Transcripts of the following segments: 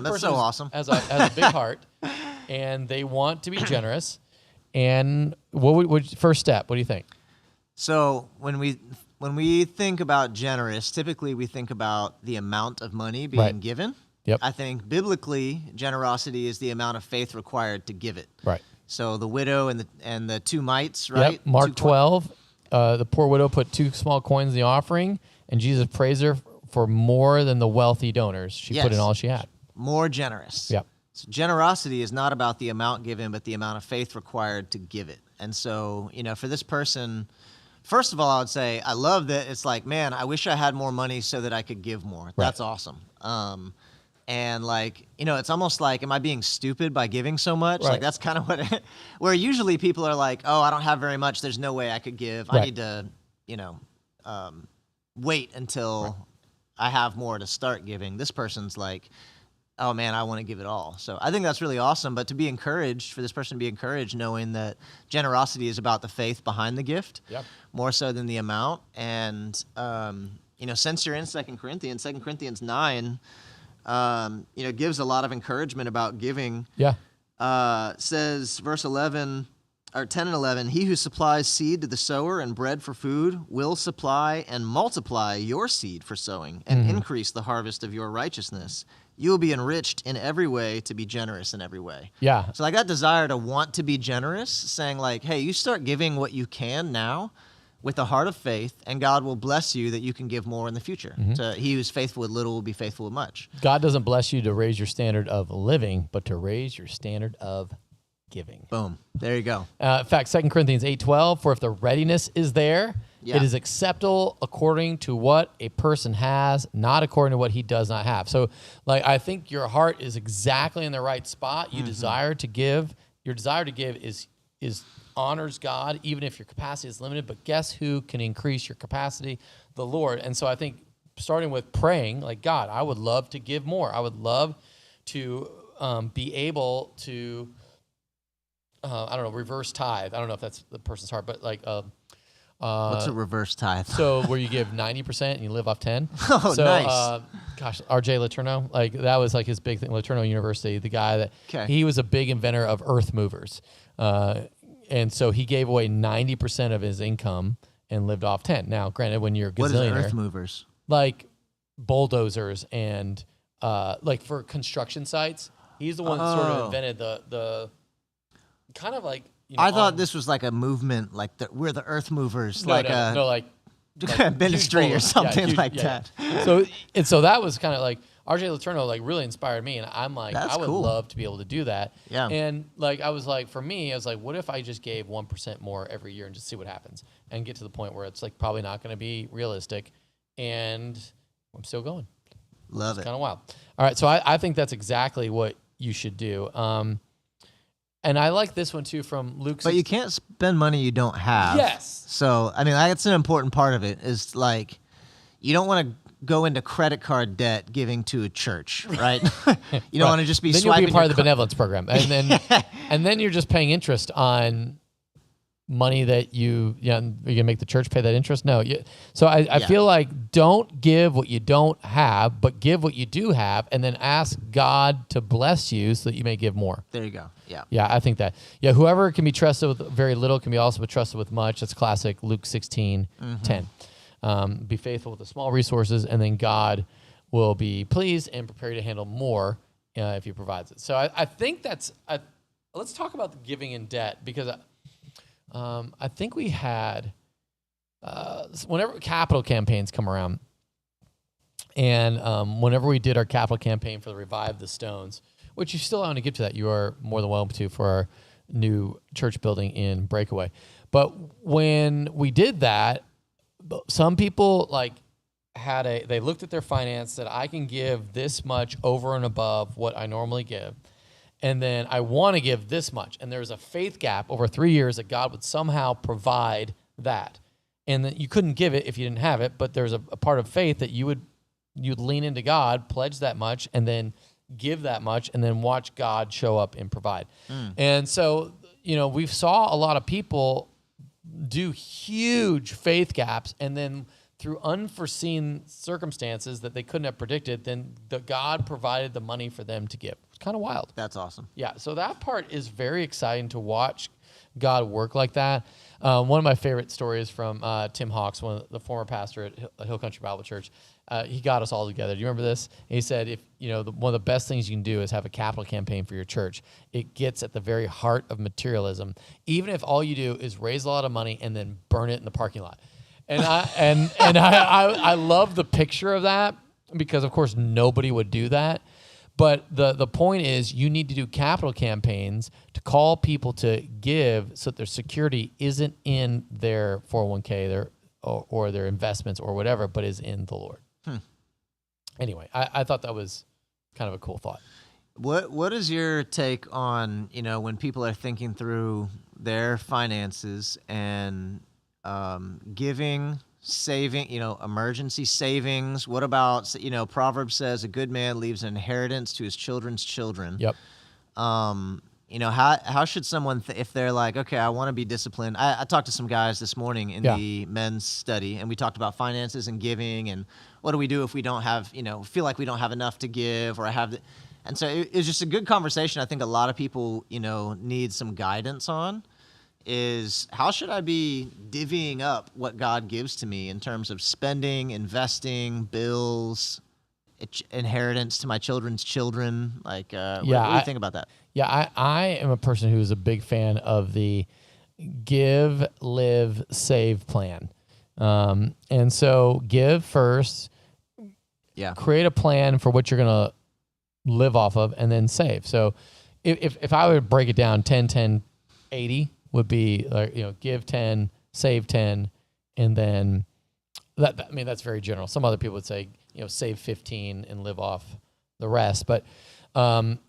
a person so awesome. has a big heart, and they want to be generous. And first step? What do you think? So when we think about generous, typically we think about the amount of money being given. Yep. I think biblically, generosity is the amount of faith required to give it. Right. So the widow and the two mites, right? Yep. Mark 12, the poor widow put 2 small coins in the offering, and Jesus praised her for more than the wealthy donors. She put in all she had. More generous. Yep. So generosity is not about the amount given, but the amount of faith required to give it. And so, for this person, first of all, I would say I love that it's like, man, I wish I had more money so that I could give more. Right. That's awesome. And it's almost like, am I being stupid by giving so much? Right. Like that's kind of what, where usually people are like, oh, I don't have very much. There's no way I could give. Right. I need to, wait until I have more to start giving. This person's like, oh man, I want to give it all. So I think that's really awesome. But to be encouraged, for this person to be encouraged, knowing that generosity is about the faith behind the gift, more so than the amount. And, since you're in 2 Corinthians 9, gives a lot of encouragement about giving. Yeah. Says, verse 11, or 10 and 11, he who supplies seed to the sower and bread for food will supply and multiply your seed for sowing and increase the harvest of your righteousness. You will be enriched in every way to be generous in every way. Yeah. So that desire to want to be generous, saying like, hey, you start giving what you can now with a heart of faith, and God will bless you that you can give more in the future. So he who's faithful with little will be faithful with much. God doesn't bless you to raise your standard of living, but to raise your standard of giving. Boom. There you go. In fact, 2 Corinthians 8:12, for if the readiness is there, it is acceptable according to what a person has, not according to what he does not have. So, I think your heart is exactly in the right spot. You desire to give. Your desire to give is honors God, even if your capacity is limited. But guess who can increase your capacity? The Lord. And so I think starting with praying, like, God, I would love to give more. I would love to be able to, reverse tithe. I don't know if that's the person's heart, but what's a reverse tithe? So where you give 90% and you live off 10. Oh, so, nice. R.J. Letourneau, that was his big thing. Letourneau University, the guy he was a big inventor of earth movers. And so he gave away 90% of his income and lived off 10. Now, granted, when you're a gazillionaire. What is earth movers? Like bulldozers and for construction sites. He's the one that sort of invented the kind of like, I thought this was like a movement, we're the earth movers, like ministry or something that. Yeah. So that was kind of like R.J. Letourneau really inspired me, and I'm like, that's I would cool. love to be able to do that. Yeah. And I was like, for me, I was like, what if I just gave 1% more every year and just see what happens, and get to the point where it's probably not going to be realistic, and I'm still going. Love it. Kind of wild. All right, so I think that's exactly what you should do. And I like this one too from Luke. But you can't spend money you don't have. Yes. So, that's an important part of it is you don't want to go into credit card debt giving to a church, right? You don't want to just be then swiping. You'll be part of the benevolence program. And then you're just paying interest on money that you're going to make the church pay that interest? No. So I feel like don't give what you don't have, but give what you do have, and then ask God to bless you so that you may give more. There you go. Yeah. Yeah, I think that. Yeah, whoever can be trusted with very little can be also trusted with much. That's classic Luke 16:10. Be faithful with the small resources, and then God will be pleased and prepare you to handle more if He provides it. So I think that's. Let's talk about the giving in debt, because I think we had whenever capital campaigns come around, and whenever we did our capital campaign for the Revive the Stones, which you still want to give to that, you are more than welcome to for our new church building in Breakaway. But when we did that, some people they looked at their finance, said, I can give this much over and above what I normally give, and then I want to give this much. And there's a faith gap over 3 years that God would somehow provide that. And that you couldn't give it if you didn't have it, but there's a part of faith that you'd lean into God, pledge that much, and then give that much, and then watch God show up and provide. And so, we saw a lot of people do huge faith gaps, and then through unforeseen circumstances that they couldn't have predicted, then God provided the money for them to give. It's kind of wild. That's awesome. Yeah, so that part is very exciting to watch God work like that. One of my favorite stories from Tim Hawks, the former pastor at Hill Country Bible Church. He got us all together. Do you remember this? And he said, if one of the best things you can do is have a capital campaign for your church. It gets at the very heart of materialism, even if all you do is raise a lot of money and then burn it in the parking lot. And I love the picture of that, because of course nobody would do that. But the point is, you need to do capital campaigns to call people to give, so that their security isn't in their 401k or their investments or whatever, but is in the Lord. Anyway, I thought that was kind of a cool thought. What is your take on, when people are thinking through their finances and giving, saving, emergency savings? What about, Proverbs says a good man leaves an inheritance to his children's children. Yep. How should someone, if they're like, okay, I want to be disciplined. I talked to some guys this morning in the men's study, and we talked about finances and giving, and what do we do if we don't have, feel like we don't have enough to give, or and so it was just a good conversation. I think a lot of people, need some guidance on is, how should I be divvying up what God gives to me in terms of spending, investing, bills, inheritance to my children's children? Like, what do you think about that? Yeah, I am a person who is a big fan of the give, live, save plan. And so give first, create a plan for what you're going to live off of, and then save. So if I would break it down, 10-10-80 would be like, give 10, save 10, and then that's very general. Some other people would say, save 15 and live off the rest. But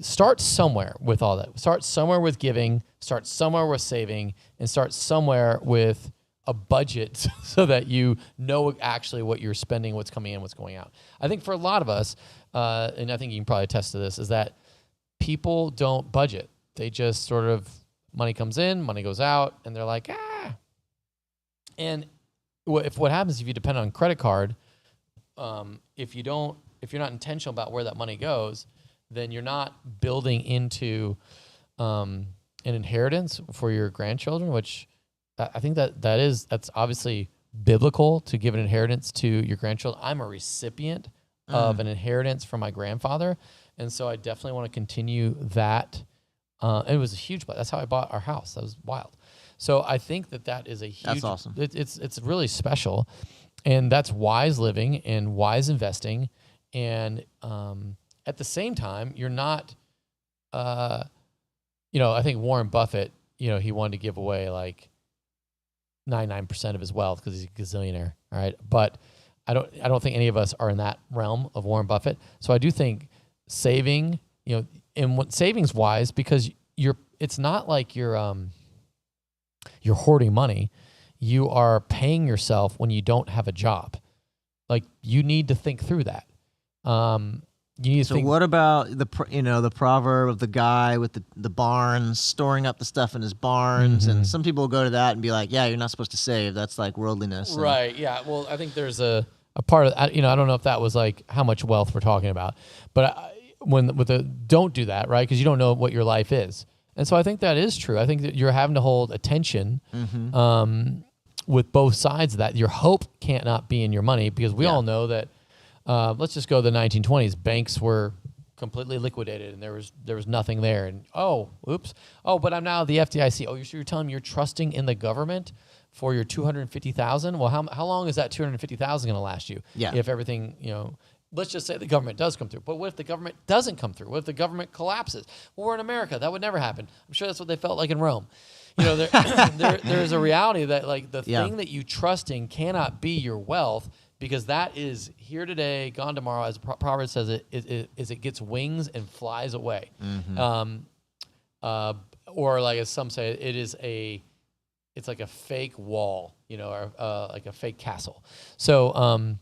start somewhere with all that. Start somewhere with giving, start somewhere with saving, and start somewhere with a budget so that you know actually what you're spending, what's coming in, what's going out. I think for a lot of us, and I think you can probably attest to this, is that people don't budget. They just sort of, money comes in, money goes out, and they're like, And what happens if you depend on credit card, if you're not intentional about where that money goes, then you're not building into an inheritance for your grandchildren, which I think that's obviously biblical, to give an inheritance to your grandchildren. I'm a recipient of an inheritance from my grandfather, and so I definitely want to continue that. And it was a huge, that's how I bought our house. That was wild. So I think that is a huge, that's awesome. It's really special, and that's wise living and wise investing. And at the same time, you're not, I think Warren Buffett, he wanted to give away like 99% of his wealth because he's a gazillionaire. All right. But I don't think any of us are in that realm of Warren Buffett. So I do think saving, and what savings wise, because it's not like you're hoarding money. You are paying yourself when you don't have a job. Like, you need to think through that. What about the proverb of the guy with the barns, storing up the stuff in his barns? And some people will go to that and be like, yeah, you're not supposed to save. That's like worldliness. Right. Yeah. Well, I think there's a part of, I don't know if that was like how much wealth we're talking about, but don't do that, right? Because you don't know what your life is. And so I think that is true. I think that you're having to hold attention with both sides of that. Your hope can't not be in your money, because we all know that, let's just go to the 1920s. Banks were completely liquidated, and there was nothing there. And but I'm now the FDIC. Oh, you're telling me you're trusting in the government for your $250,000? Well, how long is that $250,000 going to last you? Yeah. If everything, let's just say the government does come through. But what if the government doesn't come through? What if the government collapses? Well, we're in America. That would never happen. I'm sure that's what they felt like in Rome. There's a reality that, like, the thing that you trust in cannot be your wealth, because that is here today, gone tomorrow. As Proverbs says, it gets wings and flies away. Or like, as some say, it's like a fake wall, or like a fake castle. So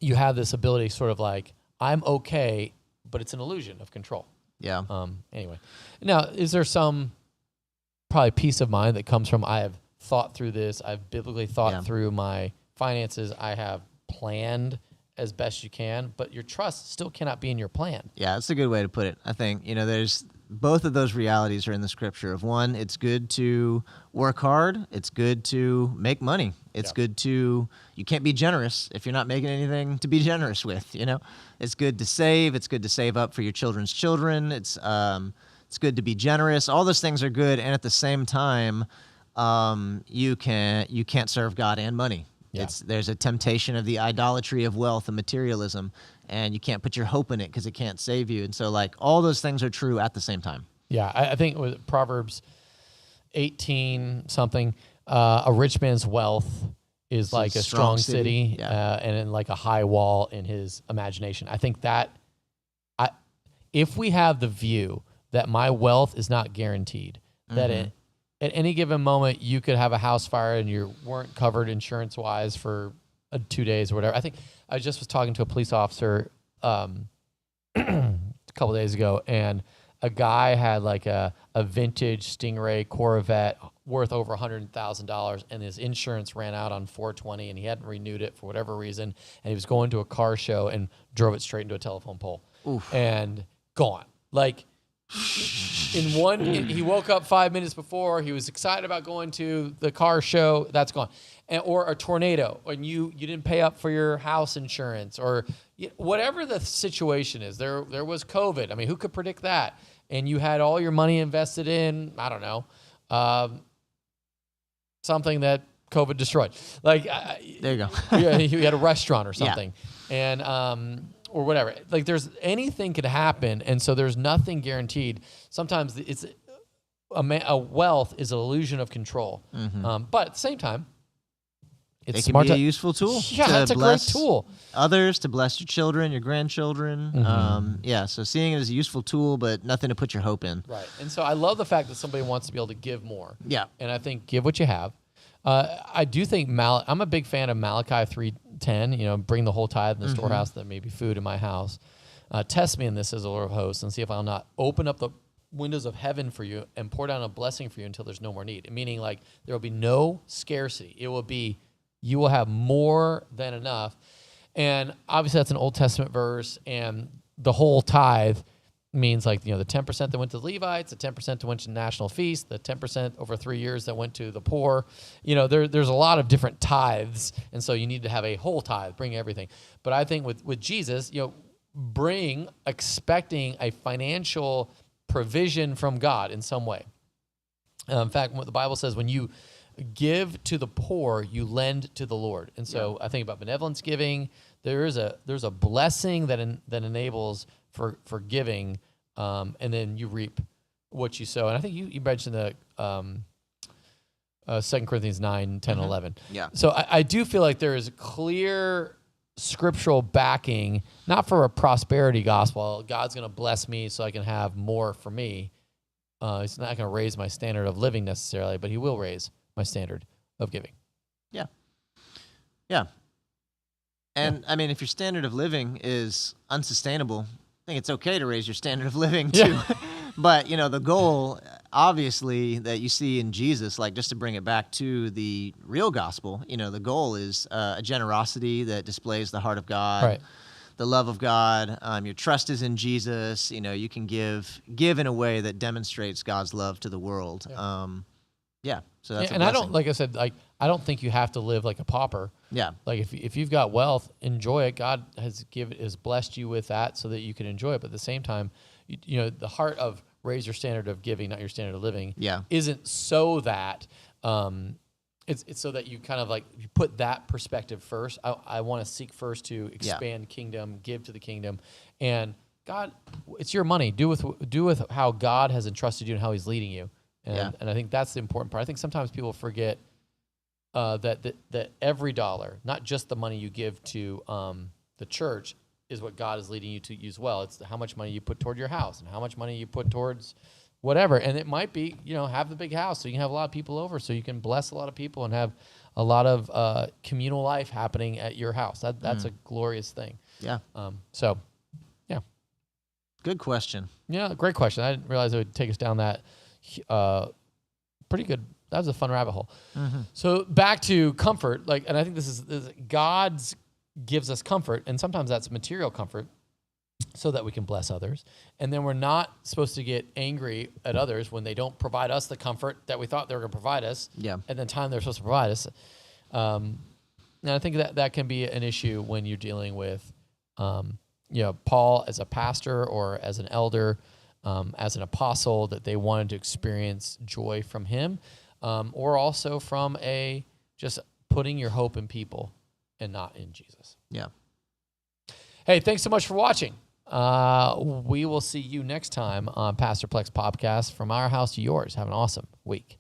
you have this ability, sort of like, I'm okay, but it's an illusion of control. Yeah. Anyway, now, is there some probably peace of mind that comes from, I have thought through this, I've biblically thought through my finances I have planned as best you can, but your trust still cannot be in your plan. Yeah, that's a good way to put it. I think, there's both of those realities are in the scripture. Of one, it's good to work hard. It's good to make money. It's good to, you can't be generous if you're not making anything to be generous with, It's good to save. It's good to save up for your children's children. It's good to be generous. All those things are good. And at the same time, you can't serve God and money. Yeah. There's a temptation of the idolatry of wealth and materialism, and you can't put your hope in it because it can't save you. And so, all those things are true at the same time. Yeah, I think with Proverbs 18 something, a rich man's wealth is like a strong city, and in like a high wall in his imagination. I think that if we have the view that my wealth is not guaranteed, that at any given moment, you could have a house fire and you weren't covered insurance-wise for 2 days or whatever. I think I just was talking to a police officer a couple days ago, and a guy had like a vintage Stingray Corvette worth over $100,000, and his insurance ran out on 4/20, and he hadn't renewed it for whatever reason, and he was going to a car show and drove it straight into a telephone pole. Oof. And gone. He woke up 5 minutes before. He was excited about going to the car show. That's gone. Or a tornado, and you didn't pay up for your house insurance, or whatever the situation is. There was COVID. I mean, who could predict that? And you had all your money invested in, I don't know, something that COVID destroyed. There you go. You had a restaurant or something, and or whatever. There's anything could happen, and so there's nothing guaranteed. Sometimes it's a wealth is an illusion of control, but at the same time, it can be a useful tool. Yeah, that's a great tool. Others, to bless your children, your grandchildren. So seeing it as a useful tool, but nothing to put your hope in. Right, and so I love the fact that somebody wants to be able to give more. Yeah, and I think give what you have. I do think I'm a big fan of Malachi 3:10. Bring the whole tithe in the storehouse, that may be food in my house. Test me in this, as the Lord of hosts, and see if I'll not open up the windows of heaven for you and pour down a blessing for you until there's no more need. Meaning, there will be no scarcity. It will be, you will have more than enough. And obviously that's an Old Testament verse, and the whole tithe means the 10% that went to the Levites, the 10% that went to national feast, the 10% over 3 years that went to the poor. There's a lot of different tithes, and so you need to have a whole tithe, bring everything. But I think with Jesus, expecting a financial provision from God in some way. In fact, what the Bible says, when you give to the poor, you lend to the Lord. And so I think about benevolence giving. There's a blessing that enables for giving, and then you reap what you sow. And I think you mentioned the 2 Corinthians 9, 10, 11. Yeah. So I do feel like there is clear scriptural backing, not for a prosperity gospel. God's going to bless me so I can have more for me. He's not going to raise my standard of living necessarily, but he will raise my standard of giving. Yeah. Yeah. And I mean, if your standard of living is unsustainable, I think it's okay to raise your standard of living too. Yeah. But, the goal, obviously, that you see in Jesus, just to bring it back to the real gospel, the goal is a generosity that displays the heart of God, right, the love of God. Your trust is in Jesus. You can give in a way that demonstrates God's love to the world. Yeah. So that's and I don't, like I said, I don't think you have to live like a pauper. Yeah. If you've got wealth, enjoy it. God has blessed you with that so that you can enjoy it. But at the same time, the heart of raise your standard of giving, not your standard of living, isn't so that it's so that you kind of you put that perspective first. I want to seek first to expand kingdom, give to the kingdom, and God, it's your money. Do with how God has entrusted you and how He's leading you. And I think that's the important part. I think sometimes people forget that every dollar, not just the money you give to the church, is what God is leading you to use well. It's how much money you put toward your house and how much money you put towards whatever. And it might be, have the big house so you can have a lot of people over, so you can bless a lot of people and have a lot of communal life happening at your house. That's a glorious thing. Yeah. Yeah. Good question. Yeah, great question. I didn't realize it would take us down that pretty good that was a fun rabbit hole. So back to comfort, and I think this is God's gives us comfort, and sometimes that's material comfort, so that we can bless others. And then we're not supposed to get angry at others when they don't provide us the comfort that we thought they were going to provide us. Yeah. At the time they're supposed to provide us. And I think that can be an issue when you're dealing with, Paul as a pastor or as an elder, as an apostle, that they wanted to experience joy from him, or also from just putting your hope in people and not in Jesus. Yeah. Hey, thanks so much for watching. We will see you next time on Pastor Plek's podcast, From Our House to Yours. Have an awesome week.